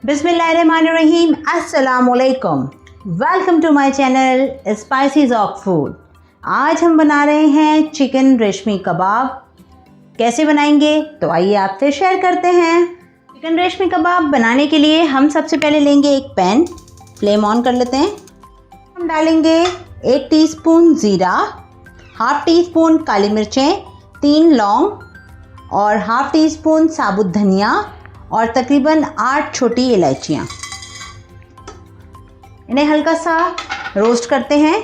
बिस्मिल्लाहिर्रहमानिर्रहीम, अस्सलामुअलैकुम। Welcome to my channel spices of food. आज हम बना रहे हैं चिकन रेशमी कबाब। कैसे बनाएंगे तो आइए आपसे शेयर करते हैं। चिकन रेशमी कबाब बनाने के लिए हम सबसे पहले लेंगे एक पैन, फ्लेम ऑन कर लेते हैं। हम डालेंगे 1 टीस्पून ज़ीरा, हाफ टी स्पून काली मिर्चें, 3 लौंग और हाफ टी स्पून साबुत धनिया और तकरीबन 8 छोटी इलायचियाँ। इन्हें हल्का सा रोस्ट करते हैं।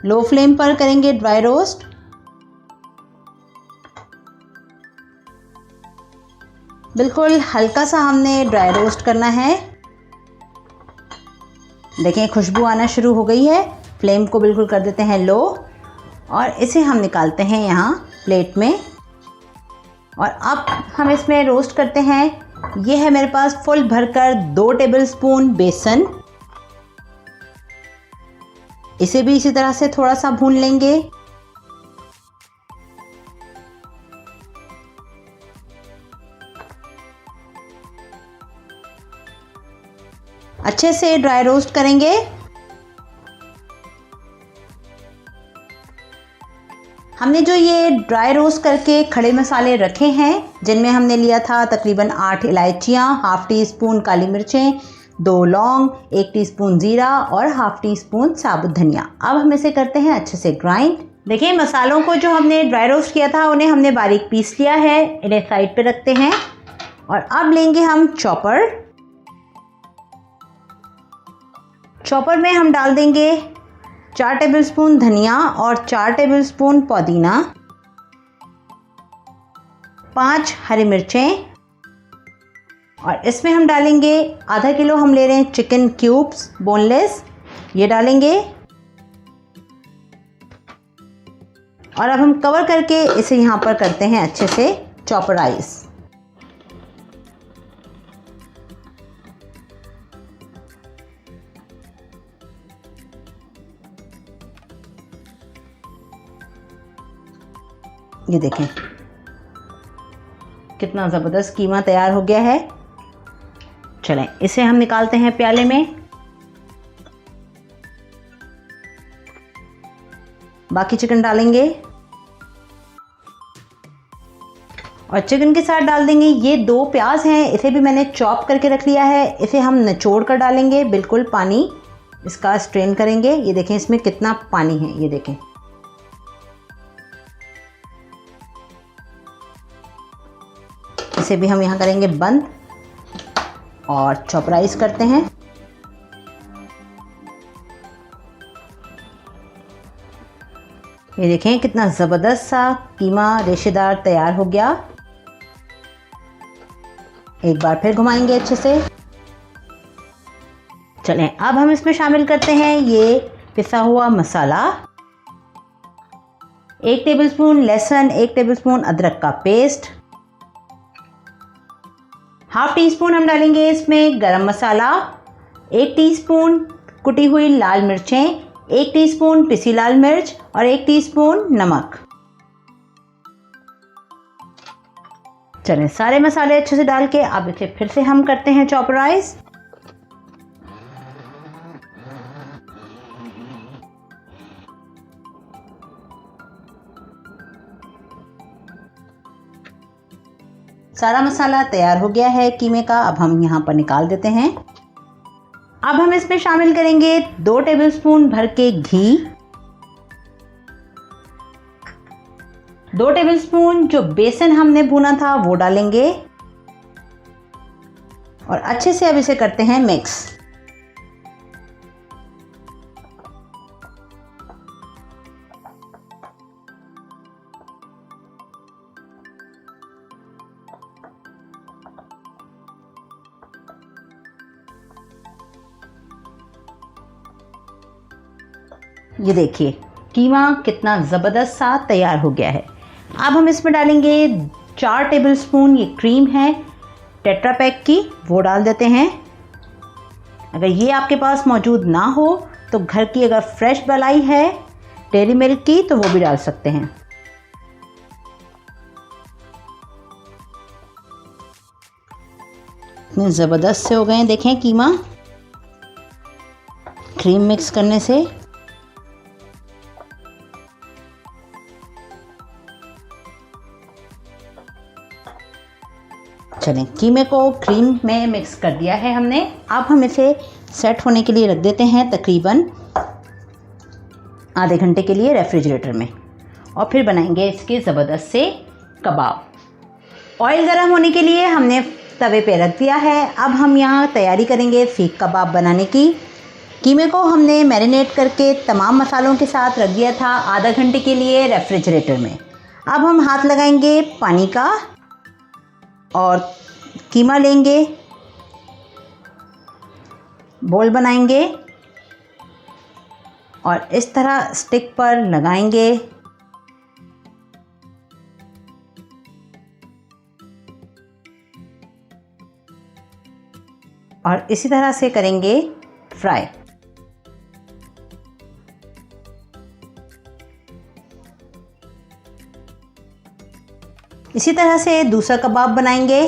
लो फ्लेम पर करेंगे ड्राई रोस्ट। बिल्कुल हल्का सा हमने ड्राई रोस्ट करना है। देखें खुशबू आना शुरू हो गई है। फ्लेम को बिल्कुल कर देते हैं लो और इसे हम निकालते हैं यहाँ प्लेट में। और अब हम इसमें रोस्ट करते हैं। ये है मेरे पास फुल भरकर 2 टेबलस्पून बेसन। इसे भी इसी तरह से थोड़ा सा भून लेंगे। अच्छे से ड्राई रोस्ट करेंगे। हमने जो ये ड्राई रोस्ट करके खड़े मसाले रखे हैं, जिनमें हमने लिया था तकरीबन 8 इलायचियाँ, हाफ टी स्पून काली मिर्चें, 2 लौंग, 1 टीस्पून ज़ीरा और हाफ टी स्पून साबुत धनिया। अब हम इसे करते हैं अच्छे से ग्राइंड। देखिए मसालों को जो हमने ड्राई रोस्ट किया था उन्हें हमने बारीक पीस लिया है। इन्हें साइड पे रखते हैं और अब लेंगे हम चॉपर। चॉपर में हम डाल देंगे 4 टेबलस्पून धनिया और 4 टेबलस्पून पुदीना, 5 हरी मिर्चें और इसमें हम डालेंगे आधा किलो हम ले रहे हैं चिकन क्यूब्स बोनलेस, ये डालेंगे। और अब हम कवर करके इसे यहाँ पर करते हैं अच्छे से चॉपराइज। ये देखें कितना ज़बरदस्त कीमा तैयार हो गया है। चलें इसे हम निकालते हैं प्याले में। बाकी चिकन डालेंगे और चिकन के साथ डाल देंगे ये 2 प्याज हैं। इसे भी मैंने चॉप करके रख लिया है। इसे हम निचोड़ कर डालेंगे। बिल्कुल पानी इसका स्ट्रेन करेंगे। ये देखें इसमें कितना पानी है, ये देखें। इसे भी हम यहाँ करेंगे बंद और चॉपराइज करते हैं। ये देखें कितना ज़बरदस्त सा कीमा रेशेदार तैयार हो गया। एक बार फिर घुमाएंगे अच्छे से। चलें अब हम इसमें शामिल करते हैं ये पिसा हुआ मसाला। 1 टेबलस्पून लहसुन, 1 टेबलस्पून अदरक का पेस्ट, हाफ टी स्पून हम डालेंगे इसमें गरम मसाला, 1 टीस्पून कुटी हुई लाल मिर्चें, 1 टीस्पून पिसी लाल मिर्च और 1 टीस्पून नमक। चलें सारे मसाले अच्छे से डाल के अब इसे फिर से हम करते हैं चॉपराइज। सारा मसाला तैयार हो गया है कीमे का। अब हम यहाँ पर निकाल देते हैं। अब हम इसमें शामिल करेंगे 2 टेबलस्पून भर के घी, 2 टेबलस्पून जो बेसन हमने भुना था वो डालेंगे और अच्छे से अब इसे करते हैं मिक्स। ये देखिए कीमा कितना ज़बरदस्त सा तैयार हो गया है। अब हम इसमें डालेंगे 4 टेबलस्पून ये क्रीम है टेट्रा पैक की, वो डाल देते हैं। अगर ये आपके पास मौजूद ना हो तो घर की अगर फ्रेश मलाई है डेयरी मिल्क की तो वो भी डाल सकते हैं। इतने ज़बरदस्त से हो गए हैं, देखें कीमा क्रीम मिक्स करने से। चलें, कीमे को क्रीम में मिक्स कर दिया है हमने। अब हम इसे सेट होने के लिए रख देते हैं तकरीबन आधे घंटे के लिए रेफ्रिजरेटर में, और फिर बनाएंगे इसके ज़बरदस्त से कबाब। ऑयल गर्म होने के लिए हमने तवे पे रख दिया है। अब हम यहाँ तैयारी करेंगे सीख कबाब बनाने की। कीमे को हमने मैरिनेट करके तमाम मसालों के साथ रख दिया था आधा घंटे के लिए रेफ्रिजरेटर में। अब हम हाथ लगाएंगे पानी का और कीमा लेंगे, बोल बनाएंगे और इस तरह स्टिक पर लगाएंगे। और इसी तरह से करेंगे फ्राई। इसी तरह से दूसरा कबाब बनाएंगे।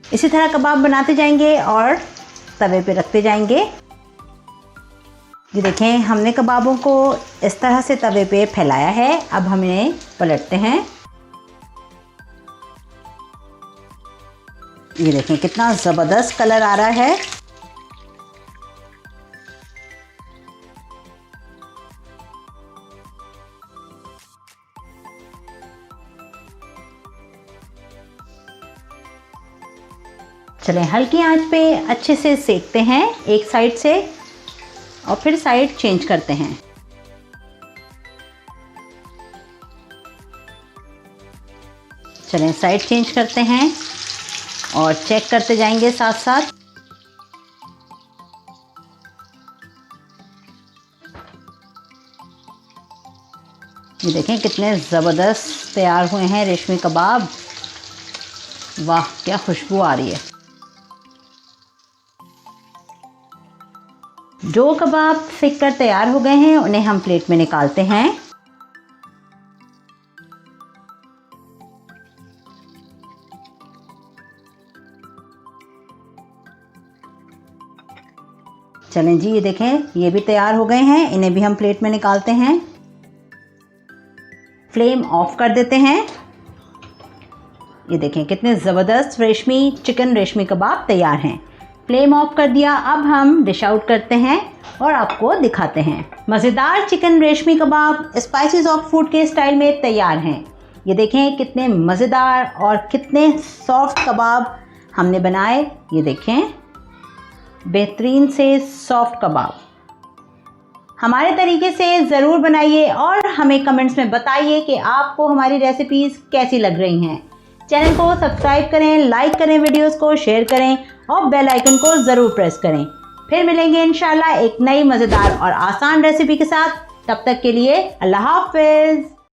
इसी तरह कबाब बनाते जाएंगे और तवे पे रखते जाएंगे। ये देखें, हमने कबाबों को इस तरह से तवे पे फैलाया है। अब हम इन्हें पलटते हैं। ये देखें कितना ज़बरदस्त कलर आ रहा है। चलें, हल्की आंच पे अच्छे से सेकते हैं एक साइड से और फिर साइड चेंज करते हैं। चलें, साइड चेंज करते हैं और चेक करते जाएंगे साथ साथ। ये देखें कितने ज़बरदस्त तैयार हुए हैं रेशमी कबाब। वाह, क्या खुशबू आ रही है। जो कबाब सेक कर तैयार हो गए हैं उन्हें हम प्लेट में निकालते हैं। चलें जी, ये देखें ये भी तैयार हो गए हैं। इन्हें भी हम प्लेट में निकालते हैं। फ्लेम ऑफ कर देते हैं। ये देखें कितने ज़बरदस्त चिकन रेशमी कबाब तैयार हैं। फ्लेम ऑफ कर दिया। अब हम डिश आउट करते हैं और आपको दिखाते हैं। मज़ेदार चिकन रेशमी कबाब स्पाइसेस ऑफ फूड के स्टाइल में तैयार हैं। ये देखें कितने मज़ेदार और कितने सॉफ्ट कबाब हमने बनाए। ये देखें बेहतरीन से सॉफ्ट कबाब। हमारे तरीके से ज़रूर बनाइए और हमें कमेंट्स में बताइए कि आपको हमारी रेसिपीज़ कैसी लग रही हैं। चैनल को सब्सक्राइब करें, लाइक करें, वीडियोस को शेयर करें और बेल आइकन को ज़रूर प्रेस करें। फिर मिलेंगे इंशाल्लाह एक नई मज़ेदार और आसान रेसिपी के साथ। तब तक के लिए अल्लाह हाफ़िज़।